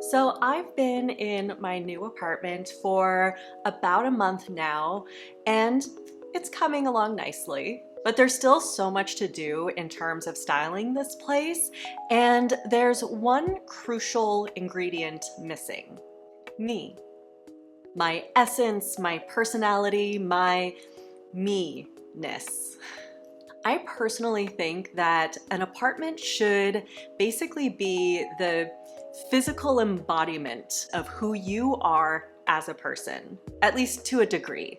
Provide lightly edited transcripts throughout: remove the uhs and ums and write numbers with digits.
So I've been in my new apartment for about a month now, and it's coming along nicely. But there's still so much to do in terms of styling this place, and there's one crucial ingredient missing: me. My essence, my personality, my me-ness. I personally think that an apartment should basically be the physical embodiment of who you are as a person, at least to a degree.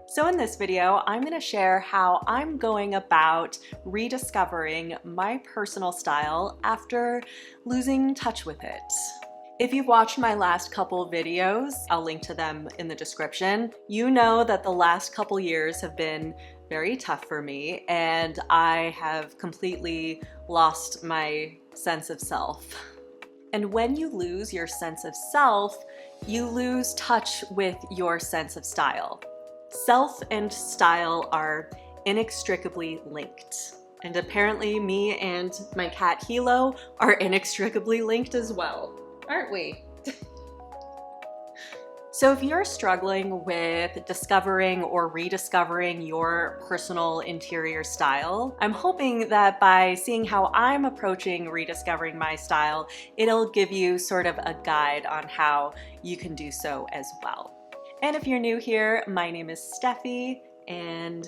So in this video, I'm going to share how I'm going about rediscovering my personal style after losing touch with it. If you've watched my last couple videos, I'll link to them in the description, you know that the last couple years have been very tough for me, and I have completely lost my sense of self. And when you lose your sense of self, you lose touch with your sense of style. Self and style are inextricably linked. And apparently me and my cat Hilo are inextricably linked as well, aren't we? So if you're struggling with discovering or rediscovering your personal interior style, I'm hoping that by seeing how I'm approaching rediscovering my style, it'll give you sort of a guide on how you can do so as well. And if you're new here, my name is Steffi, and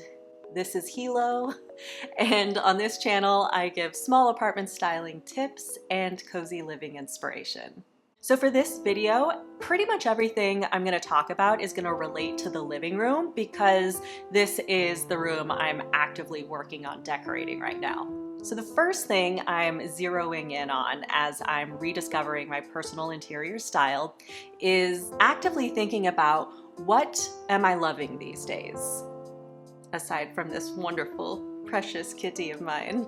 this is Hilo. And on this channel, I give small apartment styling tips and cozy living inspiration. So for this video, pretty much everything I'm going to talk about is going to relate to the living room because this is the room I'm actively working on decorating right now. So the first thing I'm zeroing in on as I'm rediscovering my personal interior style is actively thinking about what am I loving these days, aside from this wonderful, precious kitty of mine.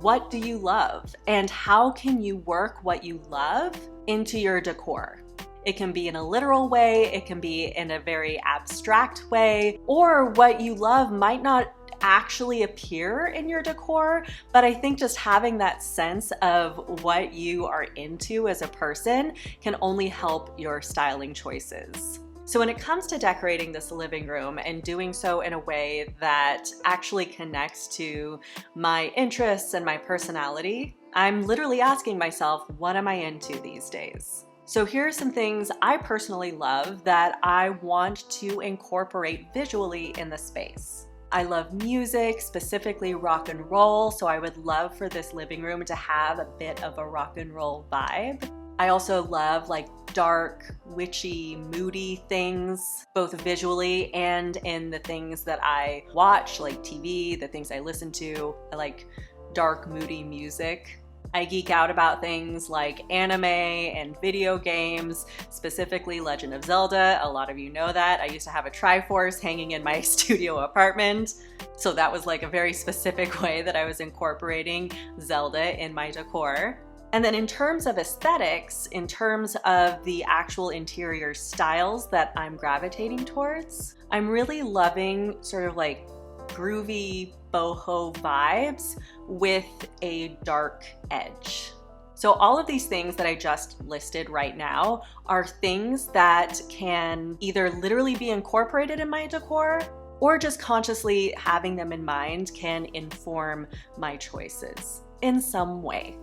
What do you love, and how can you work what you love into your decor? It can be in a literal way, it can be in a very abstract way, or what you love might not actually appear in your decor, but I think just having that sense of what you are into as a person can only help your styling choices. So when it comes to decorating this living room and doing so in a way that actually connects to my interests and my personality, I'm literally asking myself, what am I into these days? So here are some things I personally love that I want to incorporate visually in the space. I love music, specifically rock and roll, so I would love for this living room to have a bit of a rock and roll vibe. I also love like dark, witchy, moody things, both visually and in the things that I watch, like TV, the things I listen to. I like dark, moody music. I geek out about things like anime and video games, specifically Legend of Zelda. A lot of you know that. I used to have a Triforce hanging in my studio apartment. So that was like a very specific way that I was incorporating Zelda in my decor. And then in terms of aesthetics, in terms of the actual interior styles that I'm gravitating towards, I'm really loving sort of like groovy boho vibes with a dark edge. So all of these things that I just listed right now are things that can either literally be incorporated in my decor or just consciously having them in mind can inform my choices in some way.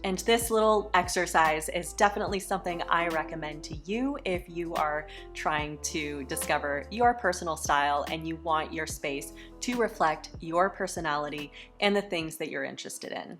And this little exercise is definitely something I recommend to you if you are trying to discover your personal style and you want your space to reflect your personality and the things that you're interested in.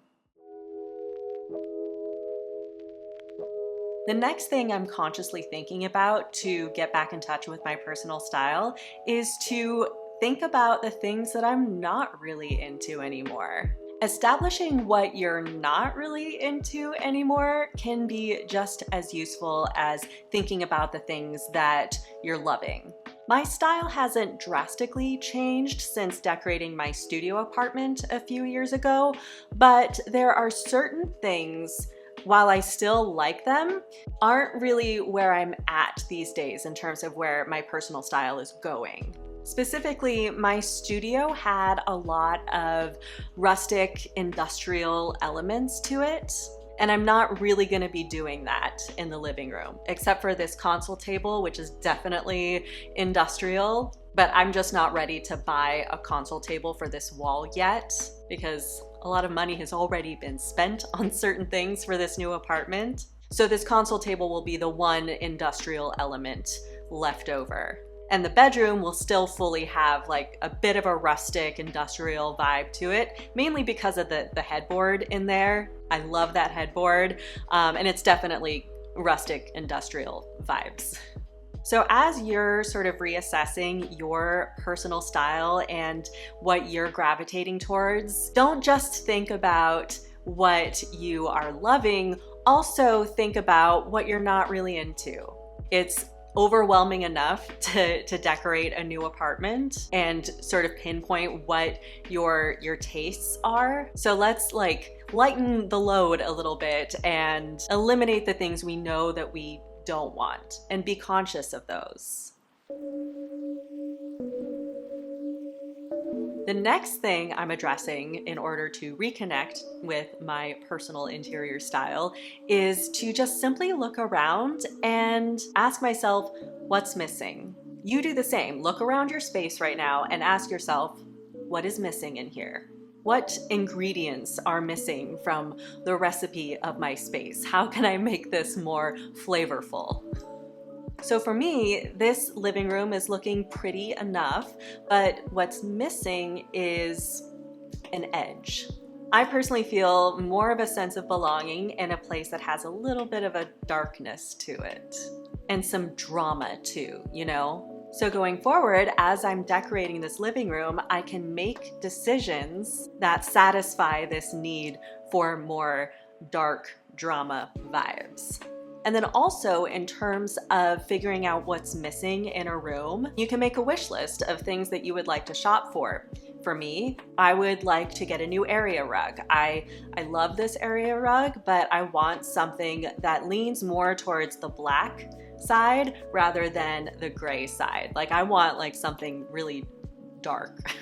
The next thing I'm consciously thinking about to get back in touch with my personal style is to think about the things that I'm not really into anymore. Establishing what you're not really into anymore can be just as useful as thinking about the things that you're loving. My style hasn't drastically changed since decorating my studio apartment a few years ago, but there are certain things, while I still like them, aren't really where I'm at these days in terms of where my personal style is going. Specifically, my studio had a lot of rustic industrial elements to it. And I'm not really gonna be doing that in the living room, except for this console table, which is definitely industrial, but I'm just not ready to buy a console table for this wall yet because a lot of money has already been spent on certain things for this new apartment. So this console table will be the one industrial element left over. And the bedroom will still fully have like a bit of a rustic industrial vibe to it, mainly because of the headboard in there. I love that headboard, and it's definitely rustic industrial vibes. So as you're sort of reassessing your personal style and what you're gravitating towards, don't just think about what you are loving, also think about what you're not really into. It's overwhelming enough to decorate a new apartment and sort of pinpoint what your tastes are. So let's like lighten the load a little bit and eliminate the things we know that we don't want and be conscious of those. The next thing I'm addressing in order to reconnect with my personal interior style is to just simply look around and ask myself, what's missing? You do the same. Look around your space right now and ask yourself, what is missing in here? What ingredients are missing from the recipe of my space? How can I make this more flavorful? So for me, this living room is looking pretty enough, but what's missing is an edge. I personally feel more of a sense of belonging in a place that has a little bit of a darkness to it and some drama too, you know? So going forward, as I'm decorating this living room, I can make decisions that satisfy this need for more dark drama vibes. And then also in terms of figuring out what's missing in a room, you can make a wish list of things that you would like to shop for. For me, I would like to get a new area rug. I love this area rug, but I want something that leans more towards the black side rather than the gray side. Like I want like something really dark.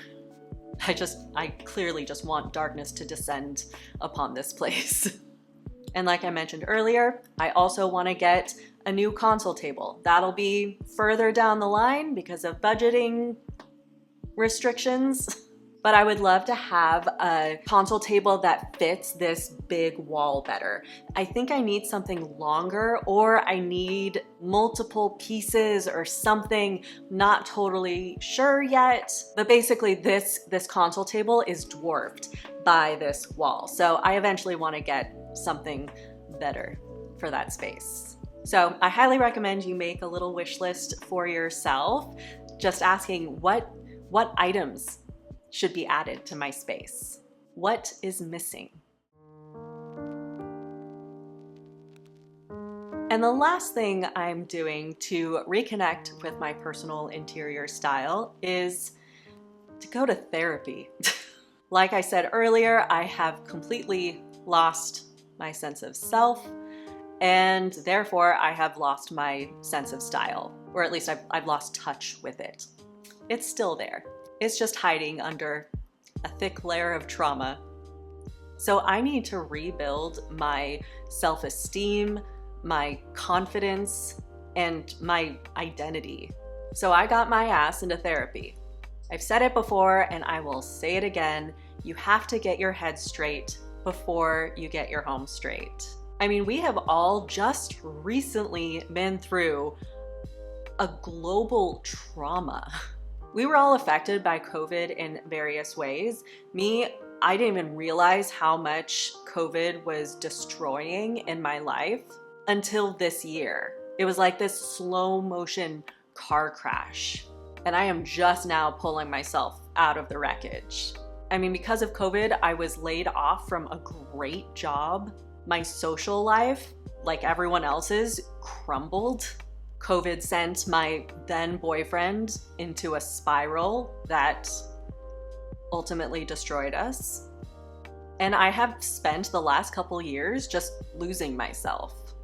I clearly just want darkness to descend upon this place. And like I mentioned earlier, I also want to get a new console table. That'll be further down the line because of budgeting restrictions. But I would love to have a console table that fits this big wall better. I think I need something longer, or I need multiple pieces or something, not totally sure yet. But basically this console table is dwarfed by this wall. So I eventually want to get something better for that space. So I highly recommend you make a little wish list for yourself, just asking what items should be added to my space. What is missing? And the last thing I'm doing to reconnect with my personal interior style is to go to therapy. Like I said earlier, I have completely lost my sense of self, and therefore I have lost my sense of style, or at least I've lost touch with it. It's still there. It's just hiding under a thick layer of trauma. So I need to rebuild my self-esteem, my confidence, and my identity. So I got my ass into therapy. I've said it before and I will say it again. You have to get your head straight before you get your home straight. I mean, we have all just recently been through a global trauma. We were all affected by COVID in various ways. I didn't even realize how much COVID was destroying in my life until this year. It was like this slow motion car crash. And I am just now pulling myself out of the wreckage. I mean, because of COVID, I was laid off from a great job. My social life, like everyone else's, crumbled. COVID sent my then boyfriend into a spiral that ultimately destroyed us. And I have spent the last couple years just losing myself.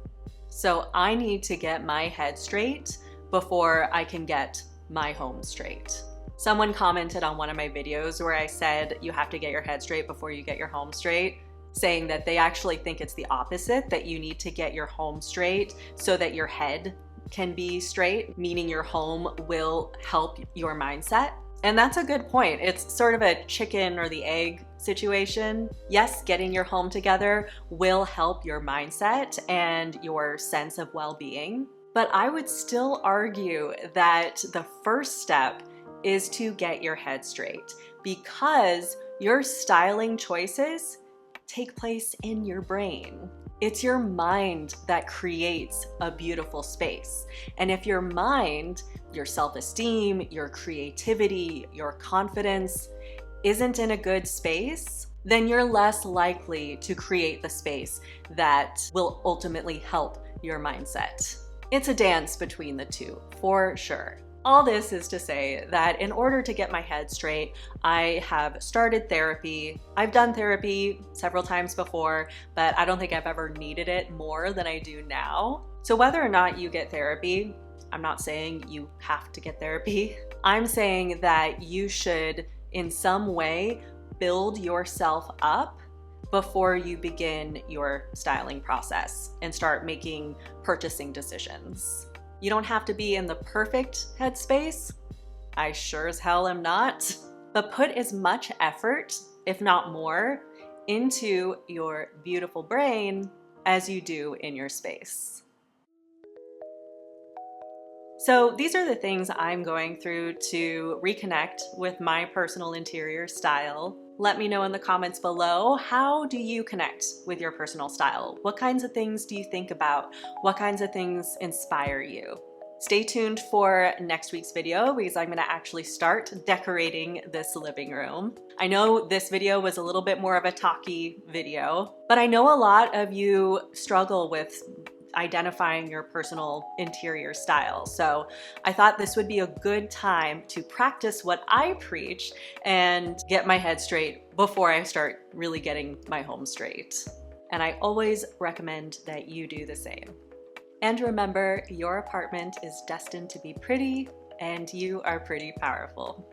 So I need to get my head straight before I can get my home straight. Someone commented on one of my videos where I said you have to get your head straight before you get your home straight. saying that they actually think it's the opposite, that you need to get your home straight so that your head can be straight, meaning your home will help your mindset. And that's a good point. It's sort of a chicken or the egg situation. Yes, getting your home together will help your mindset and your sense of well-being. But I would still argue that the first step is to get your head straight, because your styling choices take place in your brain. It's your mind that creates a beautiful space. And if your mind, your self-esteem, your creativity, your confidence isn't in a good space, then you're less likely to create the space that will ultimately help your mindset. It's a dance between the two, for sure. All this is to say that in order to get my head straight, I have started therapy. I've done therapy several times before, but I don't think I've ever needed it more than I do now. So whether or not you get therapy, I'm not saying you have to get therapy. I'm saying that you should, in some way, build yourself up before you begin your styling process and start making purchasing decisions. You don't have to be in the perfect headspace. I sure as hell am not. But put as much effort, if not more, into your beautiful brain as you do in your space. So these are the things I'm going through to reconnect with my personal interior style. Let me know in the comments below, how do you connect with your personal style? What kinds of things do you think about? What kinds of things inspire you? Stay tuned for next week's video, because I'm gonna actually start decorating this living room. I know this video was a little bit more of a talky video, but I know a lot of you struggle with identifying your personal interior style. So I thought this would be a good time to practice what I preach and get my head straight before I start really getting my home straight. And I always recommend that you do the same. And remember, your apartment is destined to be pretty, and you are pretty powerful.